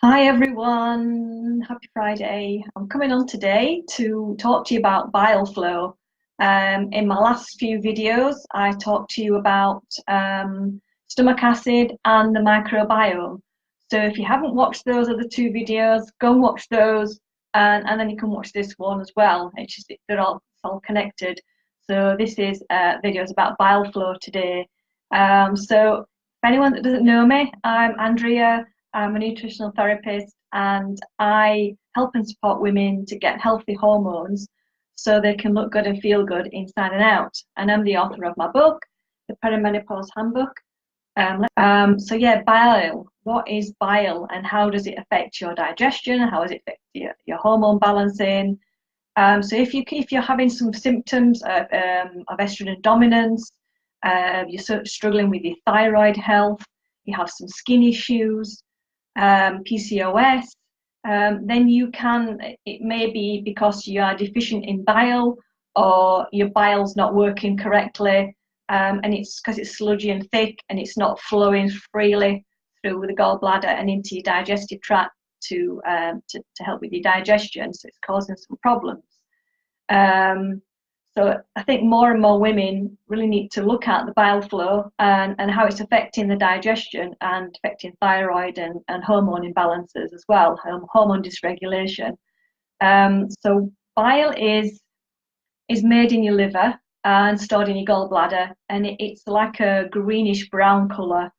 Hi everyone, happy Friday. I'm coming on today to talk to you about bile flow. In my last few videos, I talked to you about stomach acid and the microbiome. So if you haven't watched those other two videos, go and watch those, and then you can watch this one as well. They're all connected. So this is videos about bile flow today. So for anyone that doesn't know me, I'm Andrea. I'm a nutritional therapist and I help and support women to get healthy hormones so they can look good and feel good inside and out. And I'm the author of my book, The Perimenopause Handbook. So yeah, bile. What is bile and how does it affect your digestion? How does it affect your hormone balancing? So if you're having some symptoms of estrogen dominance, you're sort of struggling with your thyroid health, you have some skin issues, PCOS, then it may be because you are deficient in bile or your bile's not working correctly, and it's because it's sludgy and thick and it's not flowing freely through the gallbladder and into your digestive tract to help with your digestion, so it's causing some problems. So I think more and more women really need to look at the bile flow and how it's affecting the digestion and affecting thyroid and hormone imbalances as well, hormone dysregulation. So bile is made in your liver and stored in your gallbladder, and it's like a greenish brown colour,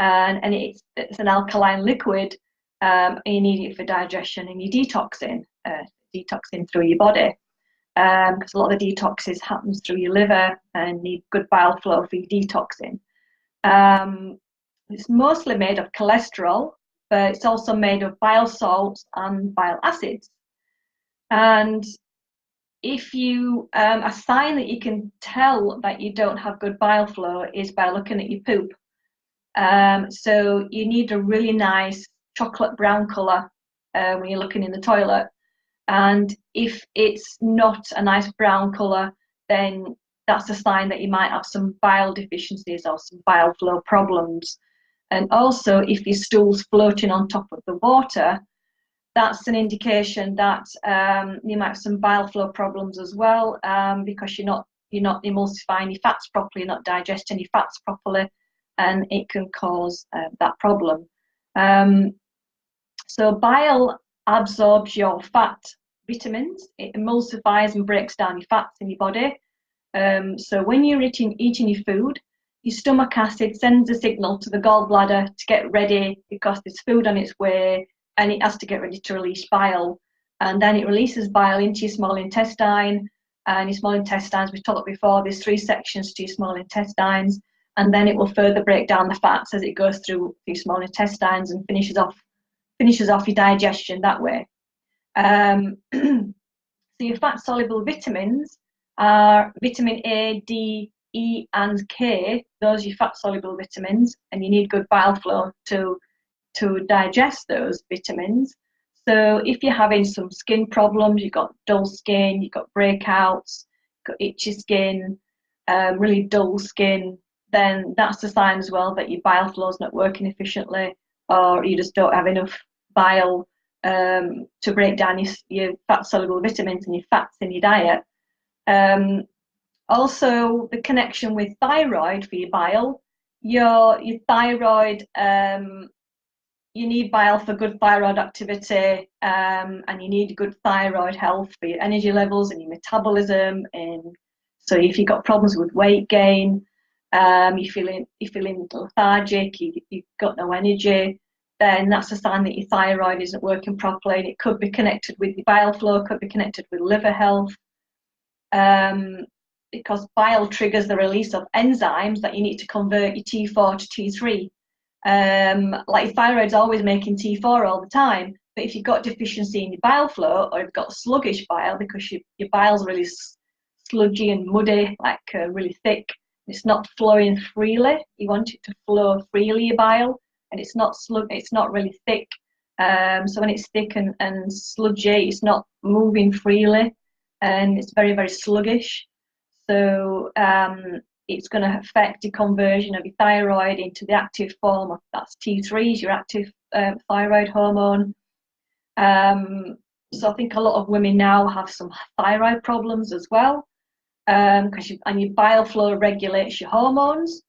and it's an alkaline liquid, and you need it for digestion and your detoxing through your body. Because a lot of the detoxes happens through your liver and need good bile flow for your detoxing. It's mostly made of cholesterol, but it's also made of bile salts and bile acids. And if you a sign that you can tell that you don't have good bile flow is by looking at your poop. So you need a really nice chocolate brown colour when you're looking in the toilet. And if it's not a nice brown colour, then that's a sign that you might have some bile deficiencies or some bile flow problems. And also, if your stool's floating on top of the water, that's an indication that you might have some bile flow problems as well, because you're not emulsifying your fats properly, you're not digesting your fats properly, and it can cause that problem. So bile absorbs your fat vitamins, it emulsifies and breaks down your fats in your body. So when you're eating your food, your stomach acid sends a signal to the gallbladder to get ready because there's food on its way and it has to get ready to release bile. And then it releases bile into your small intestine. And your small intestines, we talked before, there's 3 sections to your small intestines. And then it will further break down the fats as it goes through your small intestines and finishes off your digestion that way. So your fat-soluble vitamins are vitamin A, D, E, and K. Those are your fat-soluble vitamins, and you need good bile flow to digest those vitamins. So if you're having some skin problems, you've got dull skin, you've got breakouts, you've got itchy skin, really dull skin, then that's a sign as well that your bile flow is not working efficiently, or you just don't have enough bile to break down your fat-soluble vitamins and your fats in your diet. Also, the connection with thyroid for your bile. Your thyroid, you need bile for good thyroid activity, and you need good thyroid health for your energy levels and your metabolism. And so, if you've got problems with weight gain, you're feeling lethargic, you've got no energy, then that's a sign that your thyroid isn't working properly, and it could be connected with your bile flow, could be connected with liver health, because bile triggers the release of enzymes that you need to convert your T4 to T3. Like your thyroid's always making T4 all the time, but if you've got deficiency in your bile flow, or you've got sluggish bile because your bile's really sludgy and muddy, like really thick, it's not flowing freely, you want it to flow freely, your bile, and it's not really thick. So when it's thick and sludgy, it's not moving freely, and it's very, very sluggish. So it's going to affect the conversion of your thyroid into the active form of, that's T3 is your active thyroid hormone. So I think a lot of women now have some thyroid problems as well, because your bile flow regulates your hormones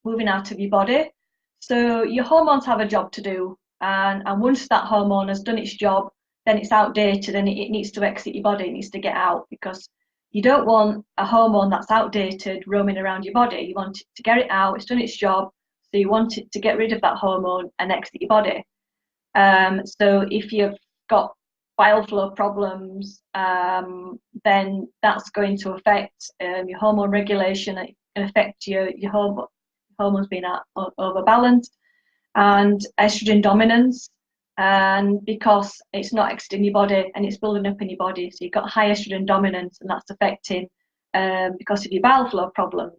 moving out of your body. So your hormones have a job to do, and once that hormone has done its job, then it's outdated and it needs to exit your body, it needs to get out, because you don't want a hormone that's outdated roaming around your body. You want it to get it out, it's done its job, so you want it to get rid of that hormone and exit your body. So if you've got bile flow problems, then that's going to affect your hormone regulation. It can affect your hormones being overbalanced, and estrogen dominance. And because it's not exiting your body and it's building up in your body, so you've got high estrogen dominance, and that's affecting because of your bile flow problems.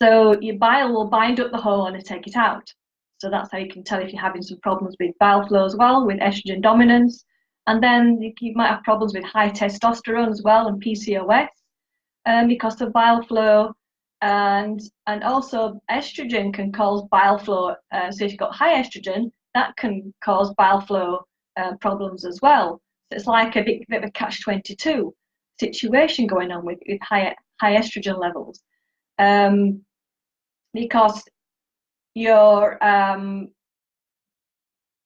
So your bile will bind up the hormone and take it out. So that's how you can tell if you're having some problems with bile flow as well, with estrogen dominance. And then you might have problems with high testosterone as well, and PCOS, because of bile flow. And also estrogen can cause bile flow. So if you've got high estrogen, that can cause bile flow problems as well. So it's like a bit of a catch-22 situation going on with high estrogen levels, because you're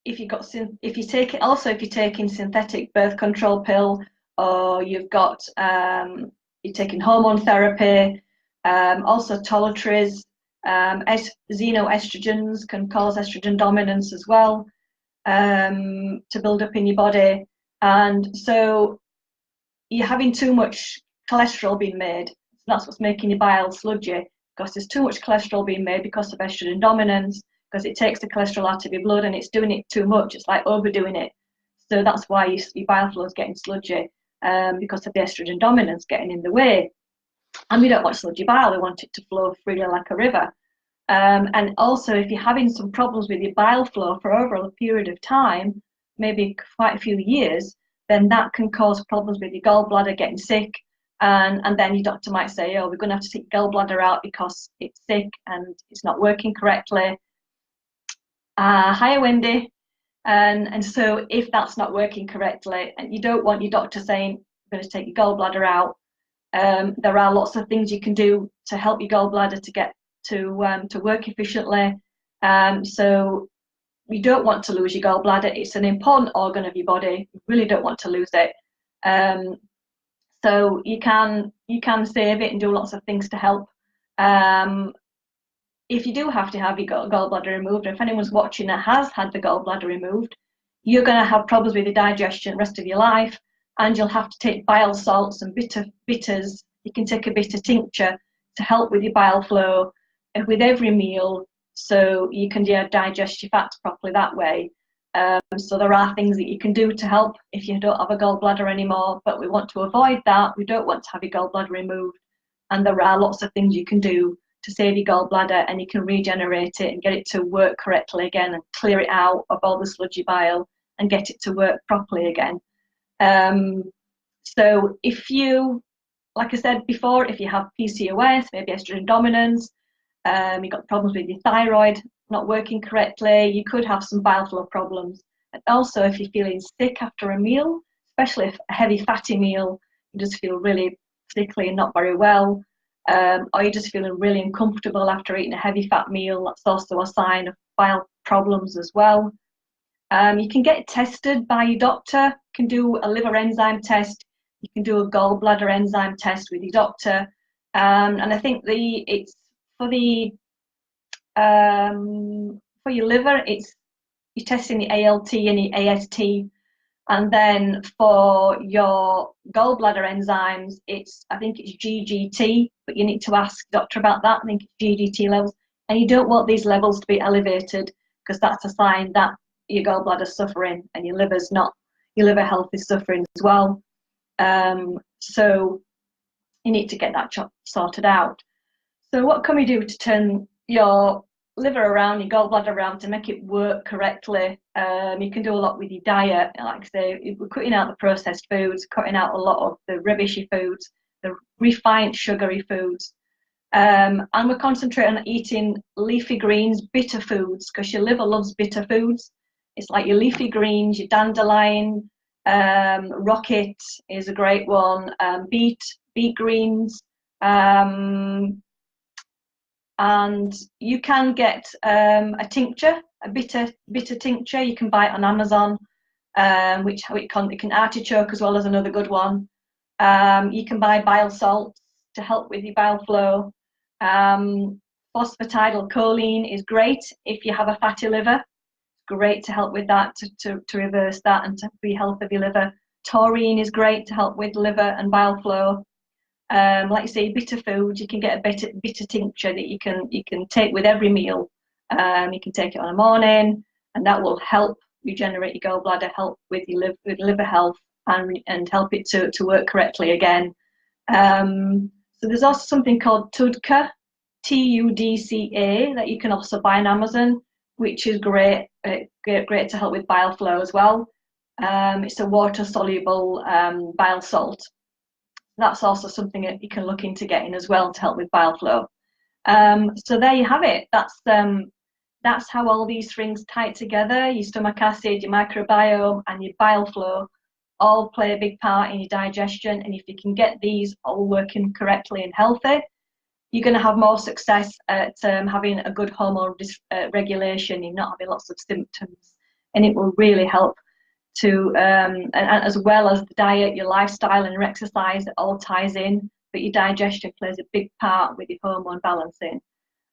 if you're taking synthetic birth control pill, or you've got you're taking hormone therapy, also toiletries, xenoestrogens can cause estrogen dominance as well, to build up in your body. And so you're having too much cholesterol being made. So that's what's making your bile sludgy, because there's too much cholesterol being made because of estrogen dominance, because it takes the cholesterol out of your blood and it's doing it too much. It's like overdoing it. So that's why your bile flow is getting sludgy, because of the estrogen dominance getting in the way. And we don't want sludgy bile, we want it to flow freely like a river. And also, if you're having some problems with your bile flow for over a period of time, maybe quite a few years, then that can cause problems with your gallbladder getting sick. And then your doctor might say, oh, we're going to have to take gallbladder out because it's sick and it's not working correctly. Hi, Wendy. And so if that's not working correctly, and you don't want your doctor saying, we're going to take your gallbladder out, there are lots of things you can do to help your gallbladder to get to work efficiently. So you don't want to lose your gallbladder. It's an important organ of your body. You really don't want to lose it. So you can save it and do lots of things to help. If you do have to have your gallbladder removed, or if anyone's watching that has had the gallbladder removed, you're going to have problems with your digestion the rest of your life, and you'll have to take bile salts and bitters. You can take a bitter tincture to help with your bile flow with every meal, so you can digest your fats properly that way. So there are things that you can do to help if you don't have a gallbladder anymore, but we want to avoid that. We don't want to have your gallbladder removed, and there are lots of things you can do to save your gallbladder, and you can regenerate it and get it to work correctly again, and clear it out of all the sludgy bile and get it to work properly again. So if you, like I said before, if you have PCOS, maybe estrogen dominance, you've got problems with your thyroid not working correctly, you could have some bile flow problems. And also, if you're feeling sick after a meal, especially if a heavy fatty meal, you just feel really sickly and not very well, or you're just feeling really uncomfortable after eating a heavy fat meal, that's also a sign of bile problems as well. You can get tested by your doctor. You can do a liver enzyme test. You can do a gallbladder enzyme test with your doctor. And I think it's for your liver, you're testing the ALT and the AST. And then for your gallbladder enzymes, I think it's GGT, but you need to ask the doctor about that. I think it's GGT levels. And you don't want these levels to be elevated, because that's a sign that your gallbladder's suffering and your liver health is suffering as well. So you need to get that sorted out. So what can we do to turn your liver around, your gallbladder around, to make it work correctly? You can do a lot with your diet. Like I say, we're cutting out the processed foods, cutting out a lot of the rubbishy foods, the refined sugary foods. And we concentrate on eating leafy greens, bitter foods, because your liver loves bitter foods. It's like your leafy greens, your dandelion, rocket is a great one, beet greens, and you can get a tincture, a bitter tincture. You can buy it on Amazon, which it can artichoke as well as another good one. You can buy bile salts to help with your bile flow. Phosphatidylcholine is great if you have a fatty liver. Great to help with that, to reverse that and to be health of your liver. Taurine is great to help with liver and bile flow. Like you say, bitter foods, you can get a bitter tincture that you can take with every meal. You can take it on a morning, and that will help regenerate your gallbladder, help with your liver health, and help it to work correctly again. So there's also something called TUDCA, TUDCA, that you can also buy on Amazon, which is great to help with bile flow as well. It's a water-soluble bile salt. That's also something that you can look into getting as well to help with bile flow. So there you have it. That's how all these things tie together. Your stomach acid, your microbiome, and your bile flow all play a big part in your digestion. And if you can get these all working correctly and healthy, you're going to have more success at having a good hormone regulation. You're not having lots of symptoms, and it will really help to, and as well as the diet, your lifestyle and your exercise, it all ties in, but your digestion plays a big part with your hormone balancing.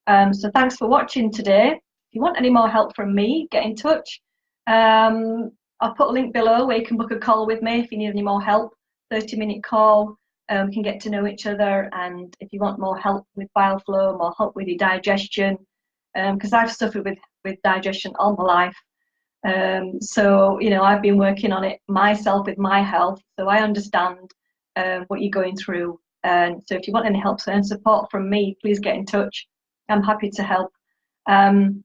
So thanks for watching today. If you want any more help from me, get in touch. I'll put a link below where you can book a call with me if you need any more help. 30-minute call. We can get to know each other, and if you want more help with bile flow, more help with your digestion, because I've suffered with digestion all my life. So, you know, I've been working on it myself with my health, so I understand what you're going through. And so if you want any help and support from me, please get in touch. I'm happy to help. So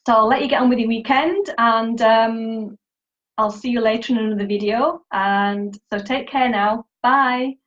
I'll let you get on with your weekend, and I'll see you later in another video. And so take care now. Bye.